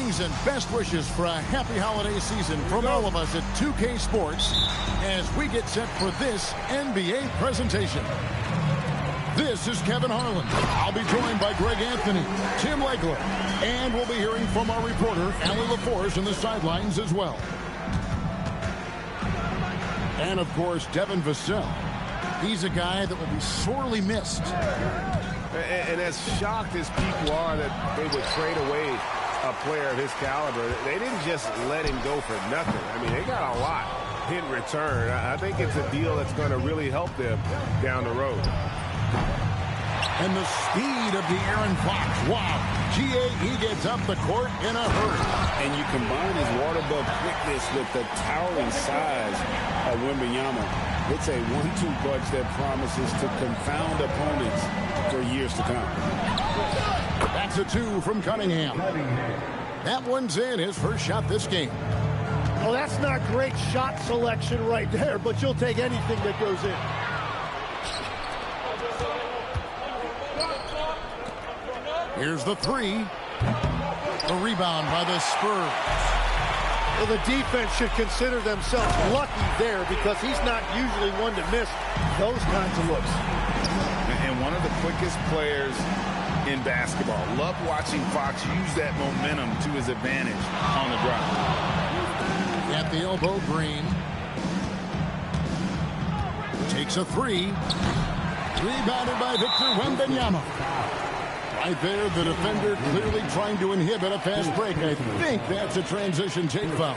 Greetings and best wishes for a happy holiday season from all of us at 2K Sports as we get set for this NBA presentation. This is Kevin Harlan. I'll be joined by Greg Anthony, Tim Legler, and we'll be hearing from our reporter, Allie LaForce, in the sidelines as well. And, of course, Devin Vassell. He's a guy that will be sorely missed. And as shocked as people are that they would trade away a player of his caliber, they didn't just let him go for nothing. I mean, they got a lot in return. I think it's a deal that's going to really help them down the road. And the speed of De'Aaron Fox. Wow. He gets up the court in a hurry. And you combine his water bug quickness with the towering size of Wembanyama. It's a 1-2 punch that promises to confound opponents for years to come. That's a 2 from Cunningham. That one's in, his first shot this game. Well, that's not great shot selection right there, but you'll take anything that goes in. Here's the 3. The rebound by the Spurs. Well, the defense should consider themselves lucky there because he's not usually one to miss those kinds of looks. And one of the quickest players in basketball. Love watching Fox use that momentum to his advantage on the drive. At the elbow, Green. Takes a 3. Rebounded by Victor Wembanyama. Right there, the defender clearly trying to inhibit a fast break. I think that's a transition take foul.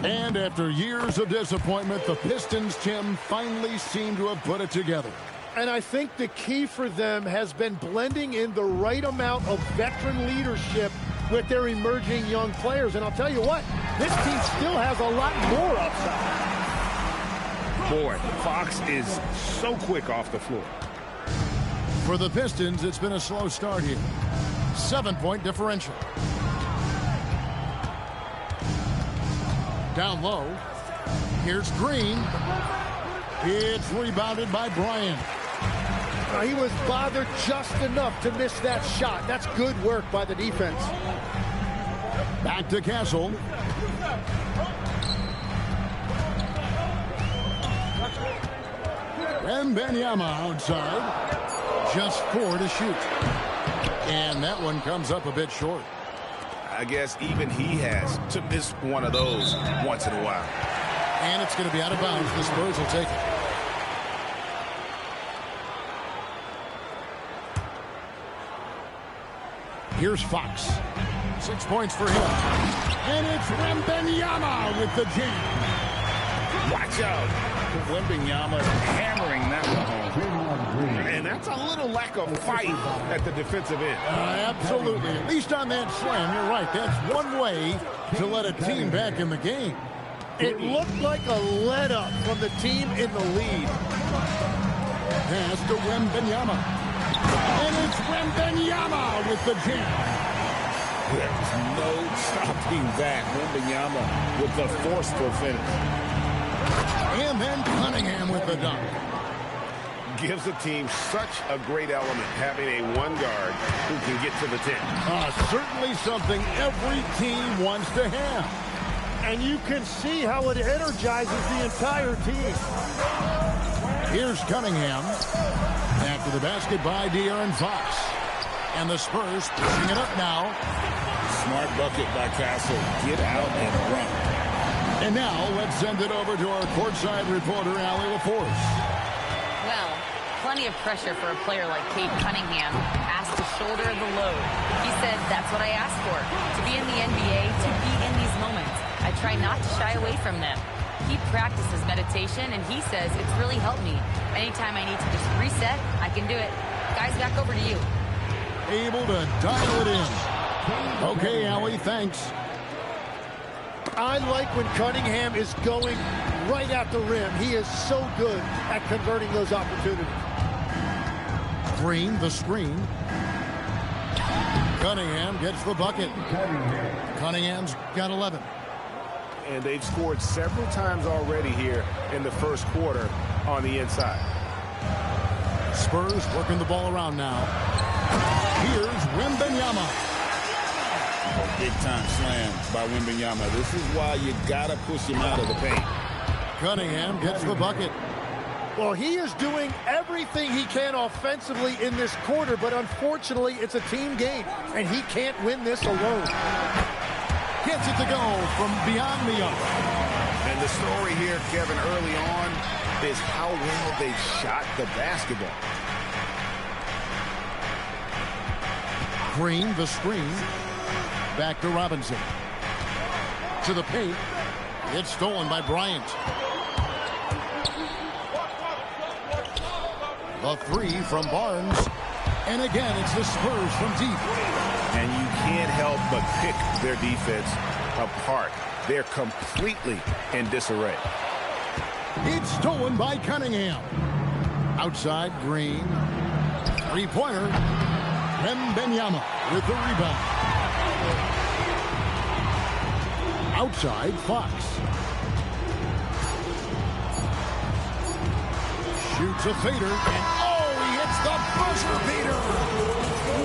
And after years of disappointment, the Pistons, Tim, finally seem to have put it together. And I think the key for them has been blending in the right amount of veteran leadership with their emerging young players. And I'll tell you what, this team still has a lot more upside. Boy, Fox is so quick off the floor. For the Pistons, it's been a slow start here. 7-point differential. Down low. Here's Green. It's rebounded by Bryant. He was bothered just enough to miss that shot. That's good work by the defense. Back to Castle. Wembanyama outside. Just 4 to shoot. And that one comes up a bit short. I guess even he has to miss one of those once in a while. And it's going to be out of bounds. The Spurs will take it. Here's Fox. 6 points for him. And it's Wembanyama with the jam. Watch out. Wembanyama hammering that one home. And that's a little lack of fight at the defensive end. Absolutely. At least on that slam, you're right. That's one way to let a team back in the game. It looked like a let-up from the team in the lead. Pass to Wembanyama. And it's Wembanyama with the jam. There's no stopping that. Wembanyama with the forceful finish. And then Cunningham with the dunk. Gives the team such a great element having a one guard who can get to the 10. Certainly something every team wants to have. And you can see how it energizes the entire team. Here's Cunningham. After the basket by De'Aaron Fox. And the Spurs pushing it up now. Smart bucket by Castle. Get out and run. And now let's send it over to our courtside reporter, Allie LaForce. Well, plenty of pressure for a player like Cade Cunningham, asked to shoulder the load. He said, that's what I asked for, to be in the NBA, to be in these moments. I try not to shy away from them. He practices meditation, and he says it's really helped me. Anytime I need to just reset, I can do it. Guys, back over to you. Able to dial it in. Okay, Allie, thanks. I like when Cunningham is going right at the rim. He is so good at converting those opportunities. Green, the screen. Cunningham gets the bucket. Cunningham's got 11. And they've scored several times already here in the first quarter on the inside. Spurs working the ball around now. Here's Wembanyama. Big-time slam by Wembanyama. This is why you got to push him out of the paint. Cunningham gets the bucket. Well, he is doing everything he can offensively in this quarter, but unfortunately, it's a team game, and he can't win this alone. Gets it to go from beyond the arc. And the story here, Kevin, early on is how well they shot the basketball. Green, the screen. Back to Robinson. To the paint. It's stolen by Bryant. The three from Barnes. And again, it's the Spurs from deep. And you can't help but pick their defense apart. They're completely in disarray. It's stolen by Cunningham. Outside, Green. Three-pointer. Wembanyama with the rebound. Outside, Fox. Shoots a fader, and oh, he hits the buzzer beater.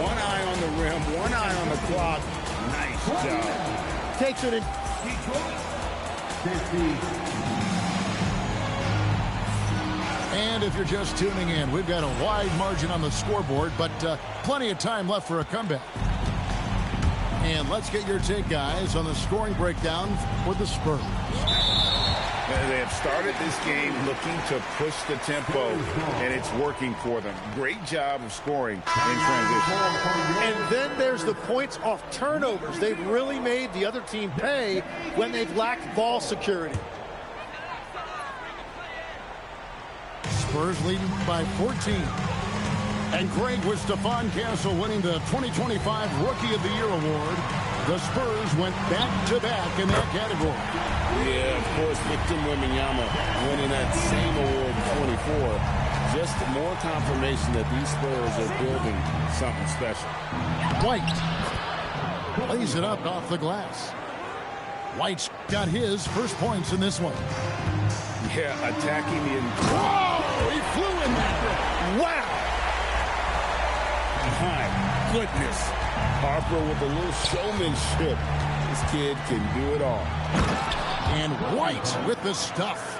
One eye on the rim, one eye on the clock. Nice job. Takes it in. And if you're just tuning in, we've got a wide margin on the scoreboard, but plenty of time left for a comeback. And let's get your take, guys, on the scoring breakdown for the Spurs. They have started this game looking to push the tempo, and it's working for them. Great job of scoring in transition. And then there's the points off turnovers. They've really made the other team pay when they've lacked ball security. Spurs leading by 14. And Greg, with Stephon Castle winning the 2025 Rookie of the Year award, the Spurs went back-to-back in that category. Yeah, of course, Victor Wembanyama winning that same award in 24. Just more confirmation that these Spurs are building something special. White lays it up off the glass. White's got his first points in this one. Yeah, attacking the... Oh, he flew in that. Wow! My goodness. Harper with a little showmanship. This kid can do it all. And White with the stuff.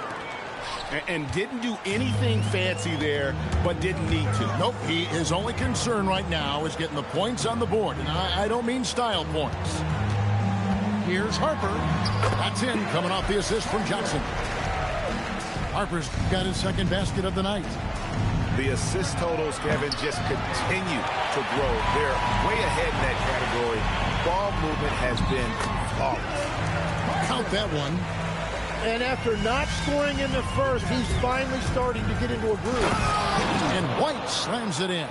And didn't do anything fancy there, but didn't need to. Nope, his only concern right now is getting the points on the board. And I don't mean style points. Here's Harper. That's in, coming off the assist from Johnson. Harper's got his second basket of the night. The assist totals, Kevin, just continue to grow. They're way ahead in that category. Ball movement has been flawless. Count that one. And after not scoring in the first, he's finally starting to get into a groove. And White slams it in.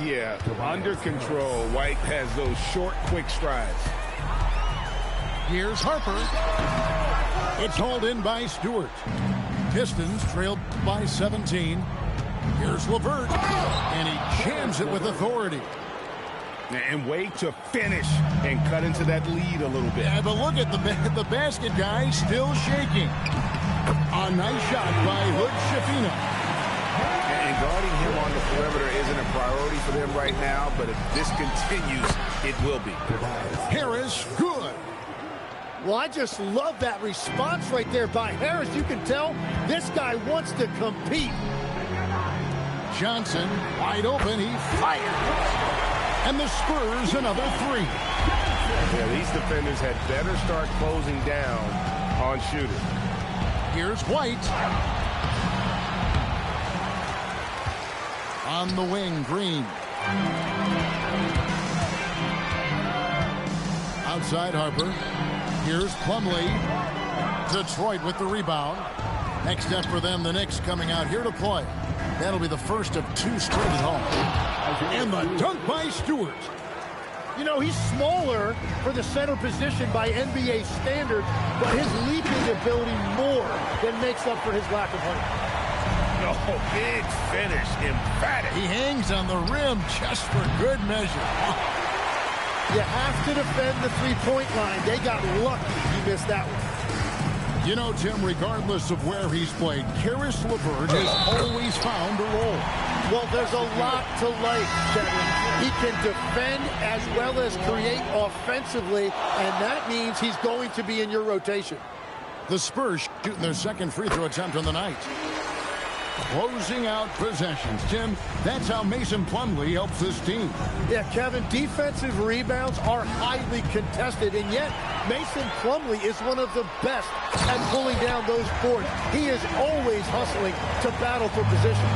Yeah, under control. White has those short, quick strides. Here's Harper. It's hauled in by Stewart. Pistons trailed by 17. Here's LeVert. And he jams it with authority. And way to finish and cut into that lead a little bit. Yeah, but look at the basket guy still shaking. A nice shot by Hood Shafino. And guarding him on the perimeter isn't a priority for them right now, but if this continues, it will be. Harris, good. Well, I just love that response right there by Harris. You can tell this guy wants to compete. Johnson, wide open, he fires. And the Spurs another three. Yeah, these defenders had better start closing down on shooters. Here's White. On the wing, Green. Outside Harper. Here's Plumlee. Detroit with the rebound. Next step for them, the Knicks coming out here to play. That'll be the first of two straight at home. And the dunk by Stewart. You know, he's smaller for the center position by NBA standards, but his leaping ability more than makes up for his lack of height. Oh, big finish, emphatic. He hangs on the rim just for good measure. You have to defend the three-point line. They got lucky he missed that one. You know, Tim, regardless of where he's played, Karis LeVert has always found a role. Well, there's a lot to like, Kevin. He can defend as well as create offensively, and that means he's going to be in your rotation. The Spurs shooting their second free throw attempt on the night. Closing out possessions. Tim, that's how Mason Plumlee helps this team. Yeah, Kevin, defensive rebounds are highly contested, and yet Mason Plumlee is one of the best at pulling down those boards. He is always hustling to battle for position.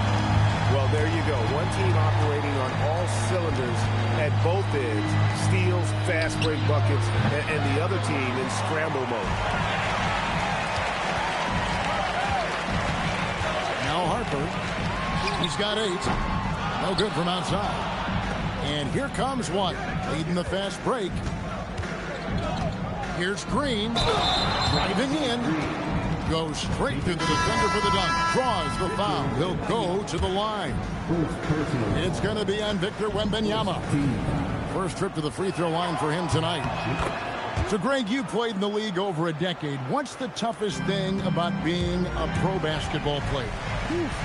Well, there you go. One team operating on all cylinders at both ends. Steals, fast break buckets, and the other team in scramble mode. Now Harper. He's got 8. No good from outside. And here comes one. Leading the fast break. Here's Green. Driving in. Goes straight through the defender for the dunk. Draws the foul. He'll go to the line. It's going to be on Victor Wembanyama. First trip to the free throw line for him tonight. So, Greg, you played in the league over a decade. What's the toughest thing about being a pro basketball player?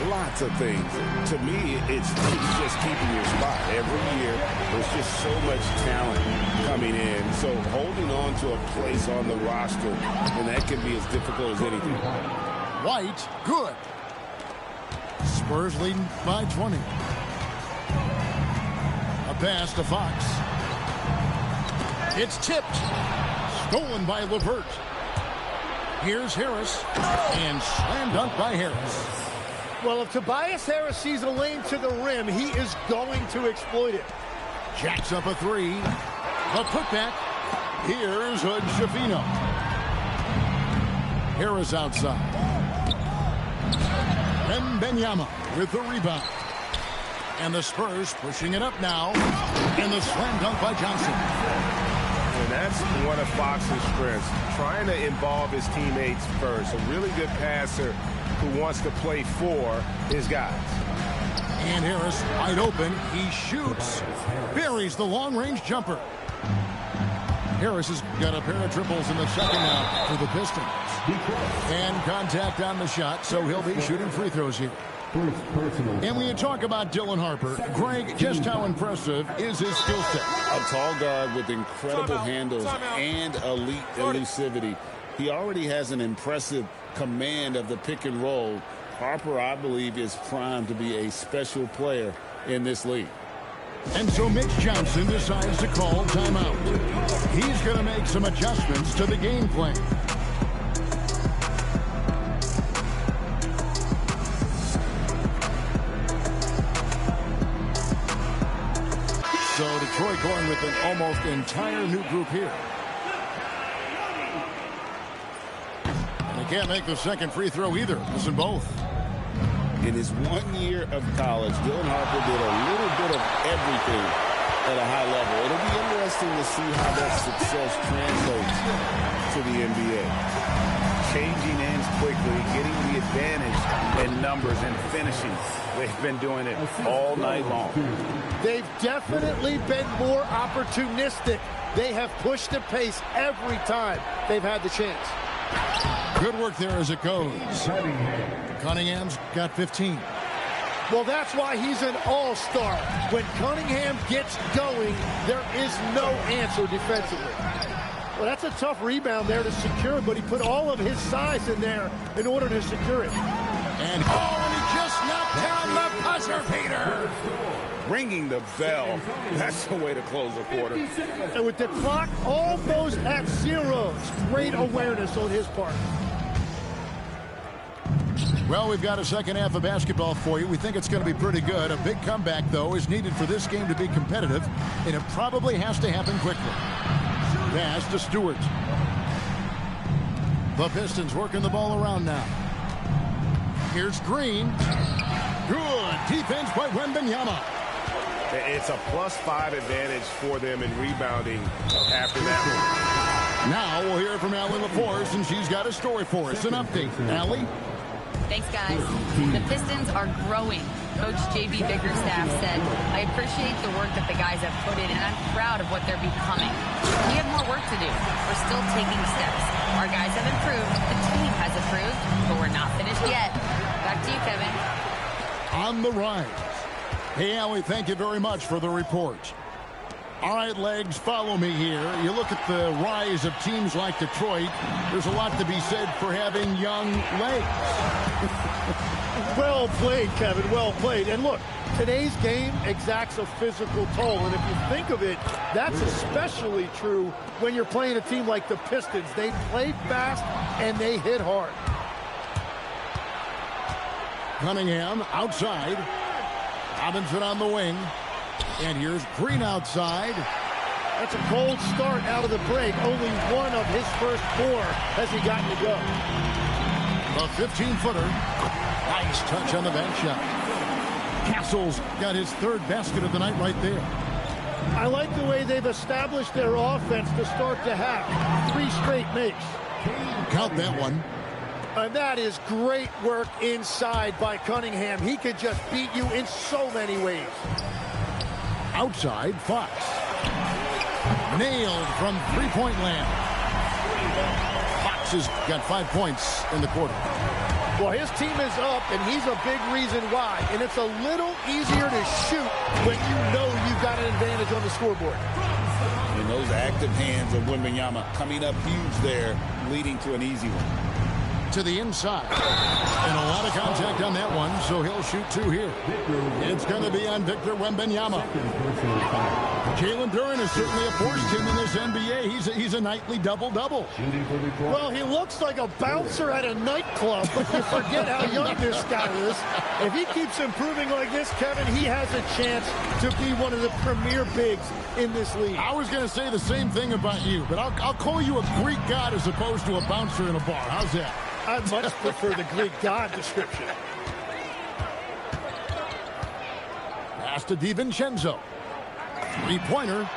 Lots of things. To me, it's just keeping your spot. Every year, there's just so much talent coming in. So holding on to a place on the roster, and that can be as difficult as anything. White, good. Spurs leading by 20. A pass to Fox. It's tipped. Stolen by LeVert. Here's Harris. And slam dunk by Harris. Well, if Tobias Harris sees a lane to the rim, he is going to exploit it. Jacks up a 3. A putback. Here's Shafino. Harris outside. Wembanyama with the rebound. And the Spurs pushing it up now. And the slam dunk by Johnson. And that's one of Fox's strengths, trying to involve his teammates first. A really good passer who wants to play for his guys. And Harris wide open. He shoots. Buries the long-range jumper. Harris has got a pair of triples in the second now for the Pistons. And contact on the shot, so he'll be shooting free throws here. And when you talk about Dylan Harper, Greg, just how impressive is his skill set? A tall guard with incredible handles and elite elusivity. He already has an impressive command of the pick and roll. Harper, I believe, is primed to be a special player in this league. And so Mitch Johnson decides to call timeout. He's going to make some adjustments to the game plan. So Detroit going with an almost entire new group here. And they can't make the second free throw either. Missing both. In his 1 year of college, Dylan Harper did a little bit of everything at a high level. It'll be interesting to see how that success translates to the NBA. Changing ends quickly, getting the advantage in numbers and finishing. They've been doing it all night long. They've definitely been more opportunistic. They have pushed the pace every time they've had the chance. Good work there as it goes. Cunningham's got 15. Well, that's why he's an all-star. When Cunningham gets going, there is no answer defensively. Well, that's a tough rebound there to secure, but he put all of his size in there in order to secure it. And he just knocked down the buzzer, Peter. Ringing the bell. That's the way to close a quarter. And with the clock almost at 0, great awareness on his part. Well, we've got a second half of basketball for you. We think it's going to be pretty good. A big comeback, though, is needed for this game to be competitive, and it probably has to happen quickly. Pass to Stewart. The Pistons working the ball around now. Here's Green. Good defense by Wembanyama. It's a +5 advantage for them in rebounding after that. Now we'll hear from Allie LaForce, and she's got a story for us. An update. Allie? Thanks, guys. The Pistons are growing. Coach J.B. Bickerstaff said, I appreciate the work that the guys have put in, and I'm proud of what they're becoming. We have more work to do. We're still taking steps. Our guys have improved. The team has improved, but we're not finished yet. Back to you, Kevin. On the rise. Hey, Allie, thank you very much for the report. All right, Legs, follow me here. You look at the rise of teams like Detroit. There's a lot to be said for having young legs. Well played, Kevin. Well played. And look, today's game exacts a physical toll. And if you think of it, that's especially true when you're playing a team like the Pistons. They play fast and they hit hard. Cunningham outside. Robinson on the wing. And here's Green outside. That's a cold start out of the break. Only one of his first 4 has he gotten to go. A 15-footer. Nice touch on the back shot. Castle's got his 3rd basket of the night right there. I like the way they've established their offense to start the half. 3 straight makes. Count that one. And that is great work inside by Cunningham. He could just beat you in so many ways. Outside, Fox. Nailed from three-point land. Fox has got 5 points in the quarter. Well, his team is up, and he's a big reason why. And it's a little easier to shoot when you know you've got an advantage on the scoreboard. And those active hands of Wembanyama coming up huge there, leading to an easy one. To the inside. And a lot of contact on that one, so he'll shoot 2 here. It's going to be on Victor Wembanyama. Jalen Duren is certainly a force team in this NBA. He's a nightly double-double. Well, he looks like a bouncer at a nightclub, but you forget how young this guy is. If he keeps improving like this, Kevin, he has a chance to be one of the premier bigs in this league. I was going to say the same thing about you, but I'll call you a Greek god as opposed to a bouncer in a bar. How's that? I much prefer the Greek god description. Pass to DiVincenzo. Three-pointer.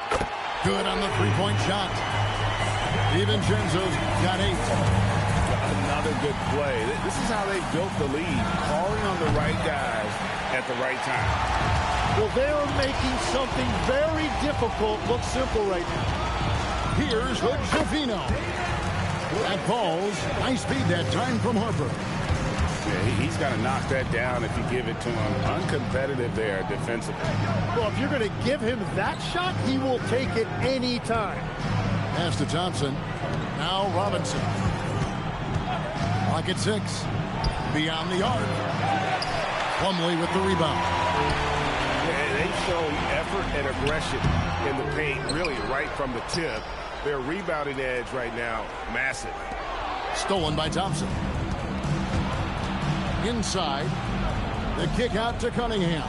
Good on the three-point shot. DiVincenzo's got 8. Another good play. This is how they built the lead, calling on the right guys at the right time. Well, they're making something very difficult look simple right now. Here's Hood-Schifino. That falls. Nice speed that time from Harper. Yeah, he's got to knock that down if you give it to him. Uncompetitive there defensively. Well, if you're going to give him that shot, he will take it any time. Pass to Thompson. Now Robinson. Clock at 6. Beyond the arc. Plumlee with the rebound. Yeah, they've shown effort and aggression in the paint, really right from the tip. Their rebounding edge right now, massive. Stolen by Thompson. Inside. The kick out to Cunningham.